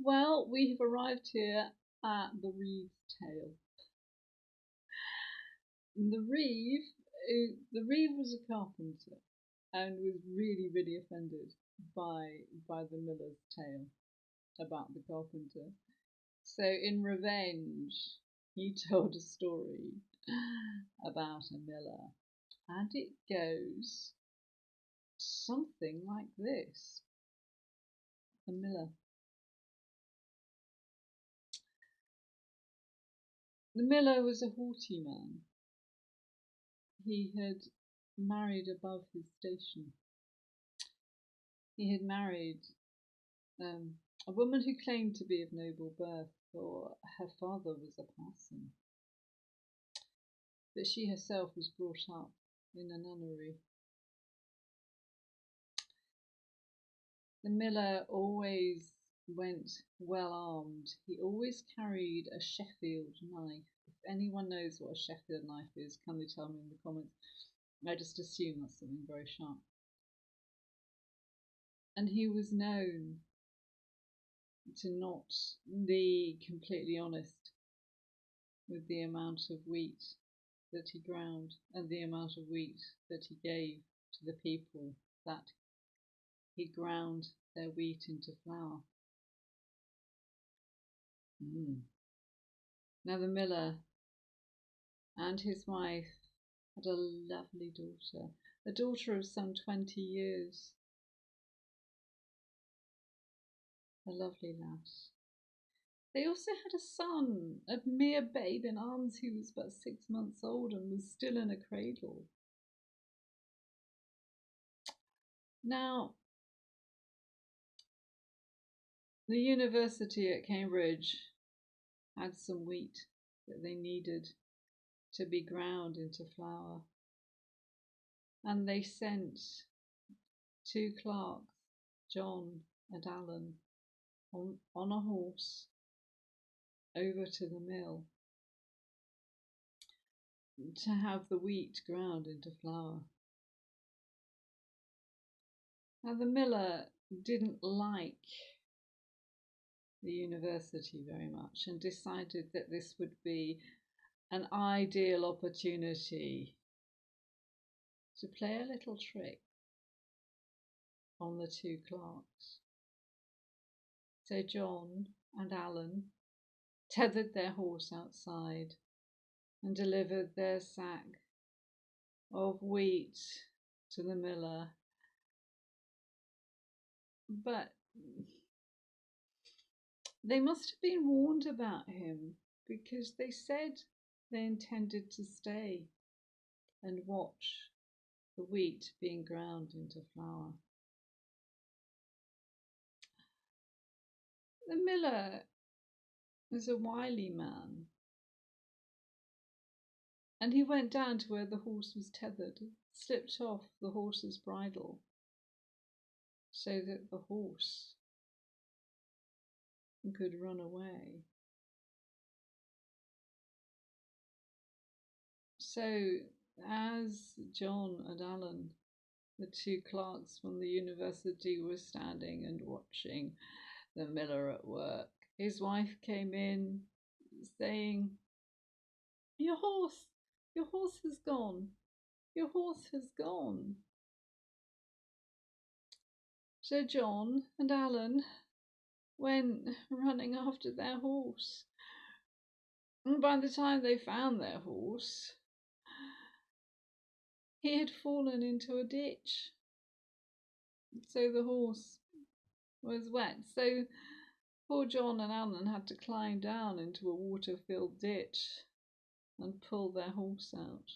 Well, we have arrived here at the Reeves tale. The Reeve, the Reeve was a carpenter and was really offended by the miller's tale about the carpenter. So, in revenge, he told a story about a miller, and it goes something like this: a miller. The miller was a haughty man. He had married above his station. He had married a woman who claimed to be of noble birth, for her father was a parson, but she herself was brought up in a nunnery. The miller always went well armed. He always carried a Sheffield knife. If anyone knows what a Sheffield knife is, can they tell me in the comments? I just assume that's something very sharp. And he was known to not be completely honest with the amount of wheat that he ground and the amount of wheat that he gave to the people that he ground their wheat into flour. Now the miller and his wife had a lovely daughter, a daughter of some 20 years, a lovely lass. They also had a son, a mere babe in arms who was but 6 months old and was still in a cradle. Now, the university at Cambridge had some wheat that they needed to be ground into flour, and they sent 2 clerks, John and Alan, on a horse over to the mill to have the wheat ground into flour. Now the miller didn't like the university very much and decided that this would be an ideal opportunity to play a little trick on the 2 clerks. So John and Alan tethered their horse outside and delivered their sack of wheat to the miller. But they must have been warned about him, because they said they intended to stay and watch the wheat being ground into flour. The miller was a wily man, and he went down to where the horse was tethered, slipped off the horse's bridle so that the horse could run away. So as John and Alan, the 2 clerks from the university, were standing and watching the miller at work, his wife came in saying, your horse has gone, your horse has gone. So John and Alan went running after their horse, and by the time they found their horse, he had fallen into a ditch. So the horse was wet. So poor John and Alan had to climb down into a water-filled ditch and pull their horse out.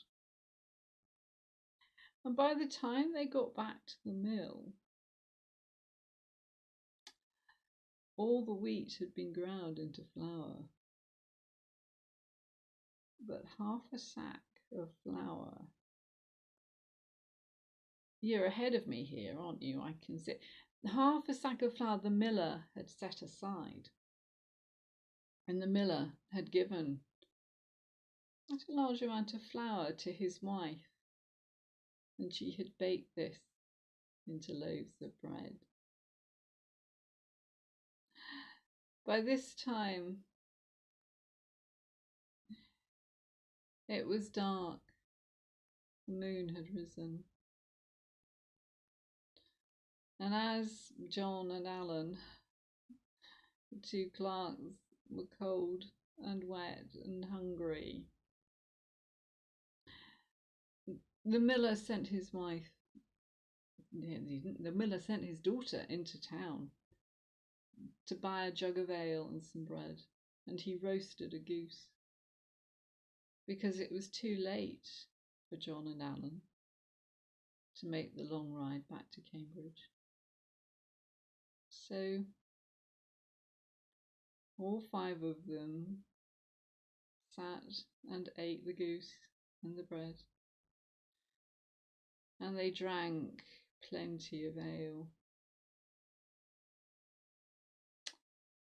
And by the time they got back to the mill, all the wheat had been ground into flour. But half a sack of flour. You're ahead of me here, aren't you? I can see. Half a sack of flour the miller had set aside. And the miller had given quite a large amount of flour to his wife, and she had baked this into loaves of bread. By this time, it was dark. The moon had risen. And as John and Alan, the two clerks, were cold and wet and hungry, the miller sent his wife, the miller sent his daughter into town to buy a jug of ale and some bread, and he roasted a goose because it was too late for John and Alan to make the long ride back to Cambridge. So all five of them sat and ate the goose and the bread, and they drank plenty of ale.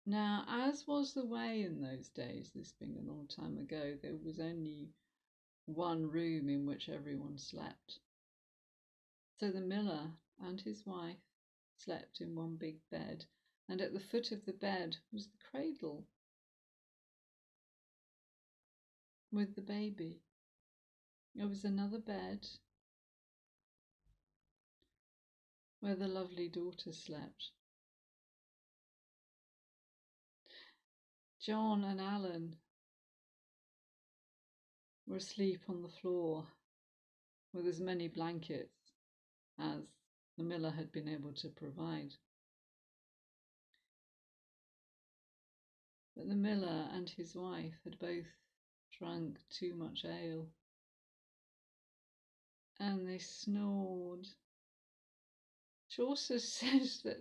Now, as was the way in those days, this being a long time ago, there was only one room in which everyone slept. So the miller and his wife slept in one big bed, and at the foot of the bed was the cradle with the baby. There was another bed where the lovely daughter slept. John and Alan were asleep on the floor with as many blankets as the miller had been able to provide. But the miller and his wife had both drunk too much ale, and they snored. Chaucer says that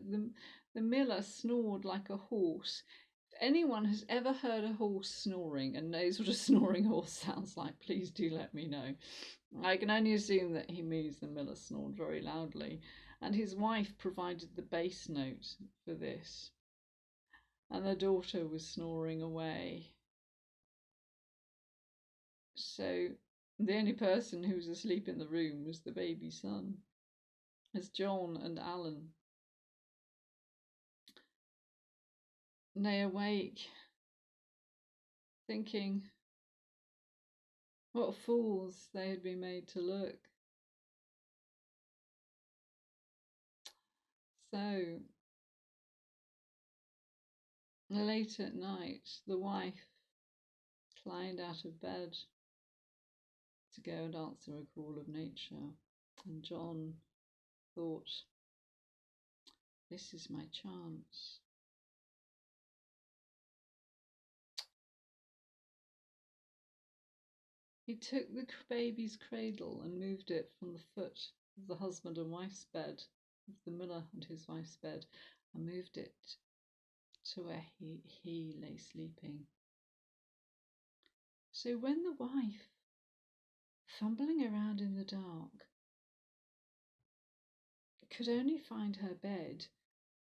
the miller snored like a horse. If anyone has ever heard a horse snoring and knows what a snoring horse sounds like, please do let me know. I can only assume that he means the miller snored very loudly, and his wife provided the bass note for this, and the daughter was snoring away. So the only person who was asleep in the room was the baby son, as John and Alan lay awake, thinking what fools they had been made to look. So late at night, the wife climbed out of bed to go and answer a call of nature, and John thought, this is my chance. He took the baby's cradle and moved it from the foot of the husband and wife's bed, of the miller and his wife's bed, and moved it to where he lay sleeping. So when the wife, fumbling around in the dark, could only find her bed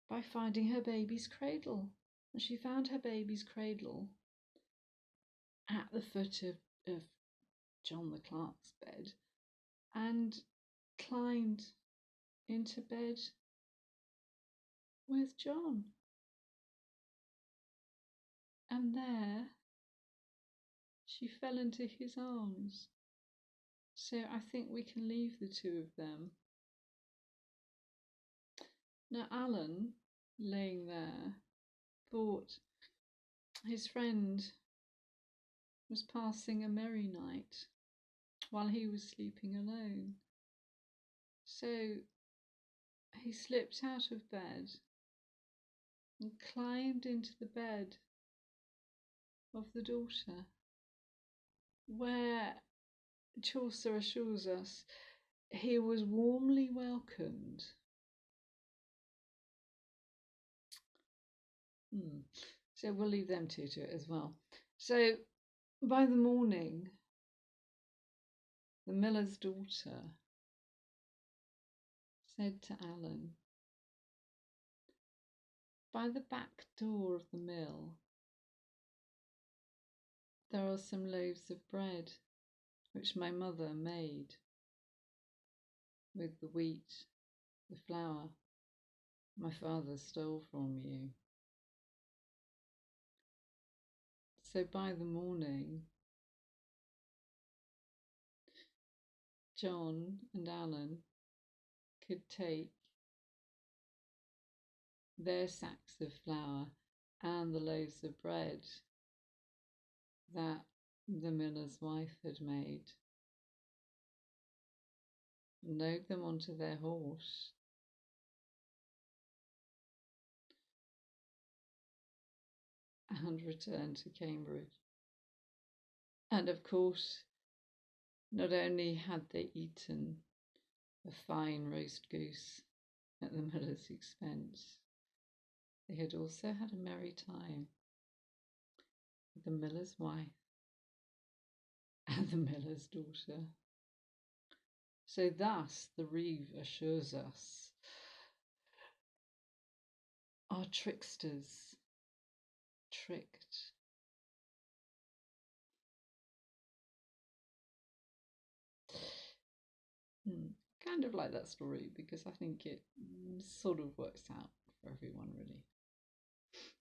by finding her baby's cradle, and she found her baby's cradle at the foot of John the clerk's bed, and climbed into bed with John. And there she fell into his arms. So I think we can leave the two of them. Now Alan, laying there, thought his friend was passing a merry night while he was sleeping alone. So he slipped out of bed and climbed into the bed of the daughter, where Chaucer assures us he was warmly welcomed. So we'll leave them two to it as well. So by the morning, the miller's daughter said to Alan, by the back door of the mill, there are some loaves of bread which my mother made with the wheat, the flour my father stole from you. So by the morning, John and Alan could take their sacks of flour and the loaves of bread that the miller's wife had made, load them onto their horse, and return to Cambridge. And of course, not only had they eaten a fine roast goose at the miller's expense, they had also had a merry time with the miller's wife and the miller's daughter. So thus the Reeve assures us our tricksters tricked. Kind of like that story because I think it sort of works out for everyone, really,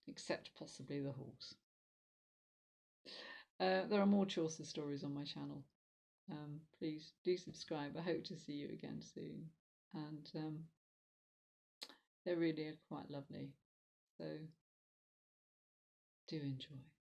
except possibly the horse. There are more Chaucer stories on my channel. Please do subscribe. I hope to see you again soon. And they really are quite lovely. So do enjoy.